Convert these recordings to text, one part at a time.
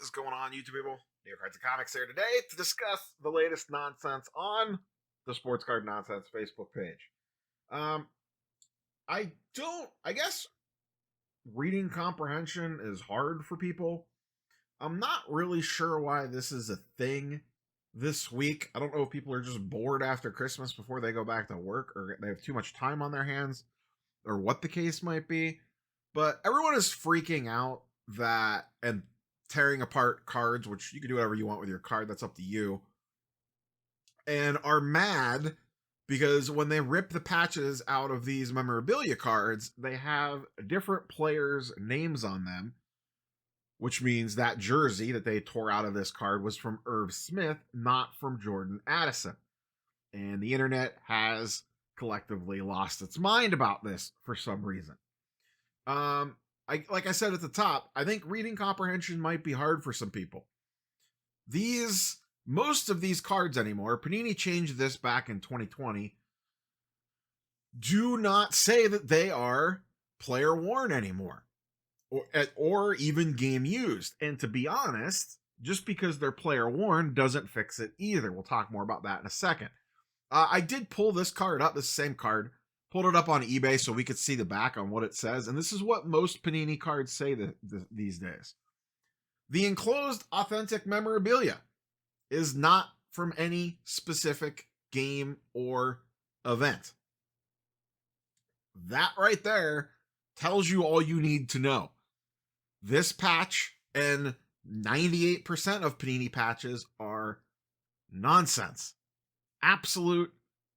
is going on, YouTube people? New Cards and Comics here today to discuss the latest nonsense on the Sports Card Nonsense Facebook page. I guess reading comprehension is hard for people. I'm not really sure why this is a thing this week. I don't know if people are just bored after Christmas before they go back to work, or they have too much time on their hands, or what the case might be. But everyone is freaking out that and tearing apart cards, which you can do whatever you want with your card, that's up to you, and are mad because when they rip the patches out of these memorabilia cards, they have different players' names on them, which means that jersey that they tore out of this card was from Irv Smith, not from Jordan Addison. And the internet has collectively lost its mind about this for some reason. Like I said at the top, I think reading comprehension might be hard for some people. Most of these cards anymore, Panini changed this back in 2020, do not say that they are player worn anymore, or even game used. And to be honest, just because they're player worn doesn't fix it either. We'll talk more about that in a second. I did pull this card up, this same card, pulled it up on eBay so we could see the back on what it says. And this is what most Panini cards say these days. The enclosed authentic memorabilia is not from any specific game or event. That right there tells you all you need to know. This patch and 98% of Panini patches are nonsense. Absolute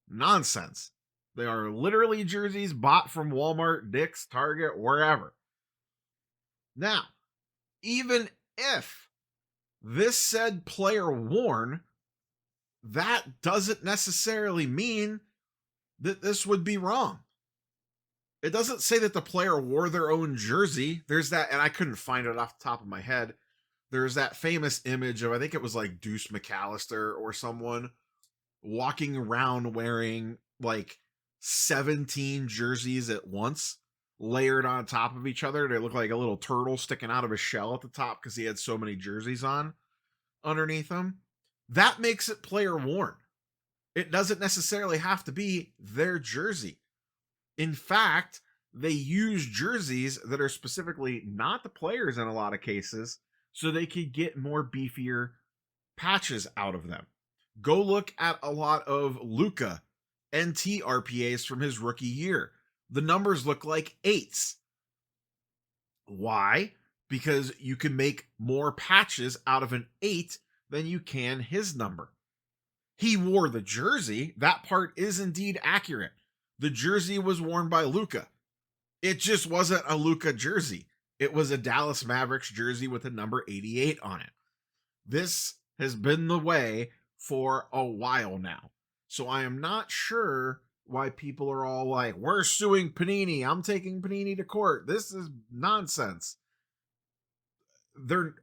nonsense. They are literally jerseys bought from Walmart, Dick's, Target, wherever. Now, even if this said player worn, that doesn't necessarily mean that this would be wrong. It doesn't say that the player wore their own jersey. There's that, and I couldn't find it off the top of my head. There's that famous image of, I think it was like Deuce McAllister or someone walking around wearing like 17 jerseys at once, layered on top of each other. They look like a little turtle sticking out of a shell at the top because he had so many jerseys on underneath him. That makes it player worn. It doesn't necessarily have to be their jersey. In fact, they use jerseys that are specifically not the players in a lot of cases so they could get more beefier patches out of them. Go look at a lot of Luka NT RPAs from his rookie year. The numbers look like 8s. Why? Because you can make more patches out of an 8 than you can his number. He wore the jersey. That part is indeed accurate. The jersey was worn by Luka. It just wasn't a Luka jersey. It was a Dallas Mavericks jersey with a number 88 on it. This has been the way for a while now. So I am not sure why people are all like, we're suing Panini. I'm taking Panini to court. This is nonsense. They're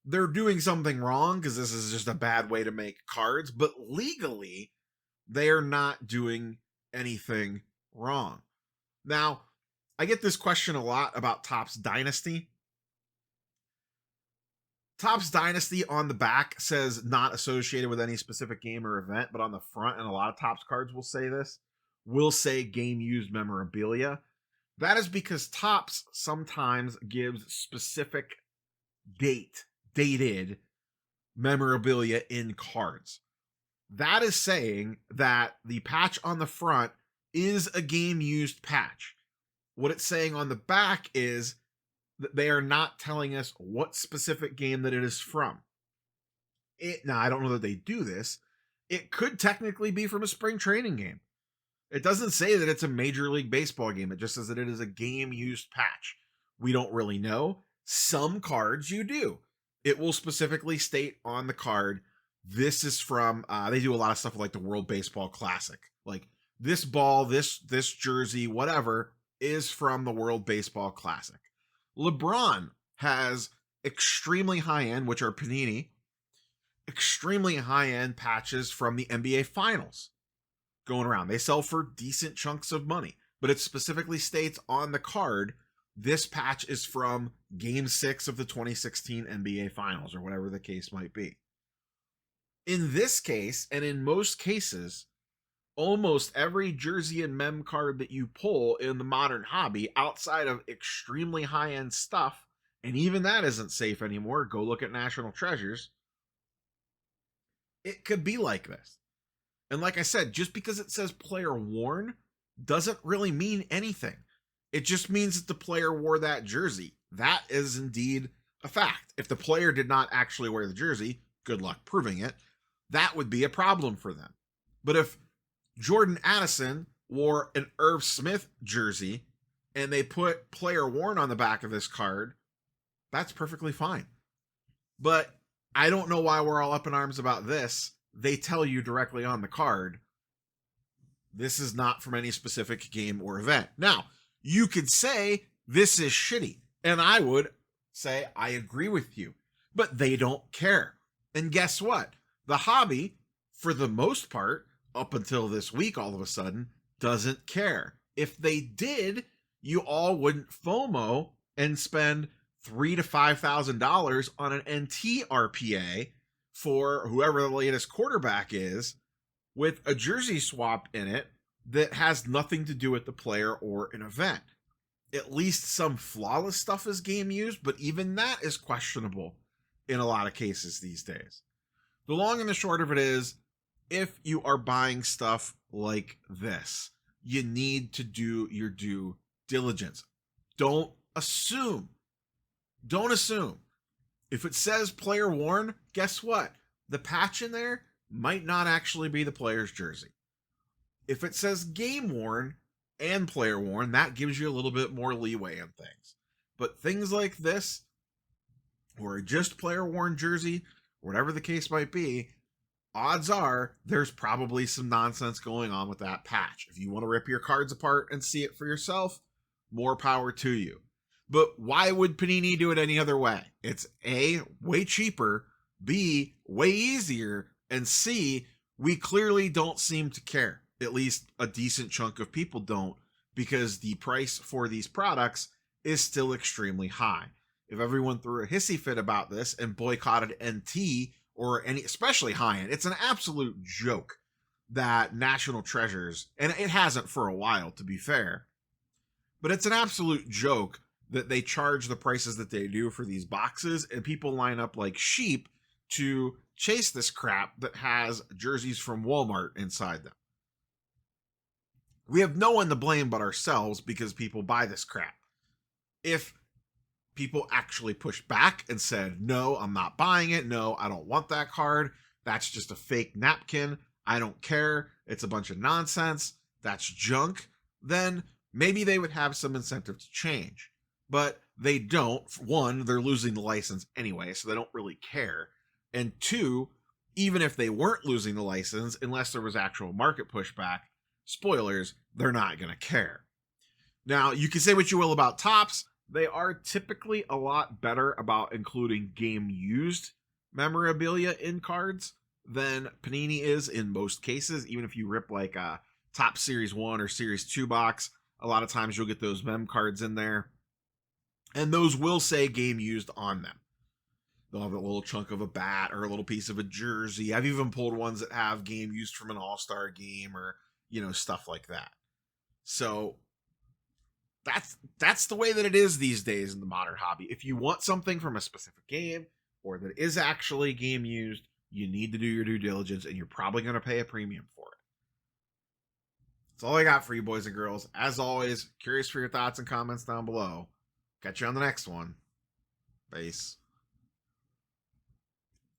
doing something wrong because this is just a bad way to make cards, but legally, they are not doing anything wrong. Now, I get this question a lot about Topps Dynasty. Topps Dynasty on the back says not associated with any specific game or event, but on the front, and a lot of Topps cards will say this, will say game used memorabilia. That is because Topps sometimes gives specific dated memorabilia in cards. That is saying that the patch on the front is a game used patch. What it's saying on the back is that they are not telling us what specific game that it is from. Now, I don't know that they do this. It could technically be from a spring training game. It doesn't say that it's a Major League Baseball game. It just says that it is a game-used patch. We don't really know. Some cards you do. It will specifically state on the card, this is from, they do a lot of stuff like the World Baseball Classic. Like, this ball, this jersey, whatever, is from the World Baseball Classic. LeBron has extremely high-end, which are Panini, extremely high-end patches from the NBA Finals going around. They sell for decent chunks of money, but it specifically states on the card this patch is from Game 6 of the 2016 NBA Finals, or whatever the case might be. In this case, and in most cases, almost every jersey and mem card that you pull in the modern hobby, outside of extremely high-end stuff, and even that isn't safe anymore, go look at National Treasures, it could be like this. And like I said, just because it says player worn doesn't really mean anything. It just means that the player wore that jersey. That is indeed a fact. If the player did not actually wear the jersey, good luck proving it, that would be a problem for them. But if Jordan Addison wore an Irv Smith jersey and they put player worn on the back of this card, that's perfectly fine. But I don't know why we're all up in arms about this. They tell you directly on the card, this is not from any specific game or event. Now, you could say this is shitty, and I would say I agree with you, but they don't care. And guess what? The hobby, for the most part, up until this week, all of a sudden, doesn't care. If they did, you all wouldn't FOMO and spend $3,000 to $5,000 on an NT RPA for whoever the latest quarterback is, with a jersey swap in it that has nothing to do with the player or an event. At least some flawless stuff is game used, but even that is questionable in a lot of cases these days. The long and the short of it is, if you are buying stuff like this, you need to do your due diligence. Don't assume. Don't assume. If it says player worn, guess what? The patch in there might not actually be the player's jersey. If it says game worn and player worn, that gives you a little bit more leeway in things. But things like this, or just player worn jersey, whatever the case might be, odds are there's probably some nonsense going on with that patch. If you want to rip your cards apart and see it for yourself, more power to you. But why would Panini do it any other way? It's A, way cheaper, B, way easier, and C, we clearly don't seem to care. At least a decent chunk of people don't, because the price for these products is still extremely high. If everyone threw a hissy fit about this and boycotted NT or any, especially high-end, it's an absolute joke that National Treasures, and it hasn't for a while to be fair, but it's an absolute joke that they charge the prices that they do for these boxes, and people line up like sheep to chase this crap that has jerseys from Walmart inside them. We have no one to blame but ourselves because people buy this crap. If people actually pushed back and said, no, I'm not buying it. No, I don't want that card. That's just a fake napkin. I don't care. It's a bunch of nonsense. That's junk. Then maybe they would have some incentive to change. But they don't. One, they're losing the license anyway, so they don't really care. And two, even if they weren't losing the license, unless there was actual market pushback, spoilers, they're not going to care. Now, you can say what you will about Topps. They are typically a lot better about including game-used memorabilia in cards than Panini is in most cases. Even if you rip like a Topps Series 1 or Series 2 box, a lot of times you'll get those mem cards in there. And those will say game-used on them. They'll have a little chunk of a bat or a little piece of a jersey. I've even pulled ones that have game used from an all-star game or, stuff like that. So that's the way that it is these days in the modern hobby. If you want something from a specific game or that is actually game used, you need to do your due diligence, and you're probably going to pay a premium for it. That's all I got for you, boys and girls. As always, curious for your thoughts and comments down below. Catch you on the next one. Peace.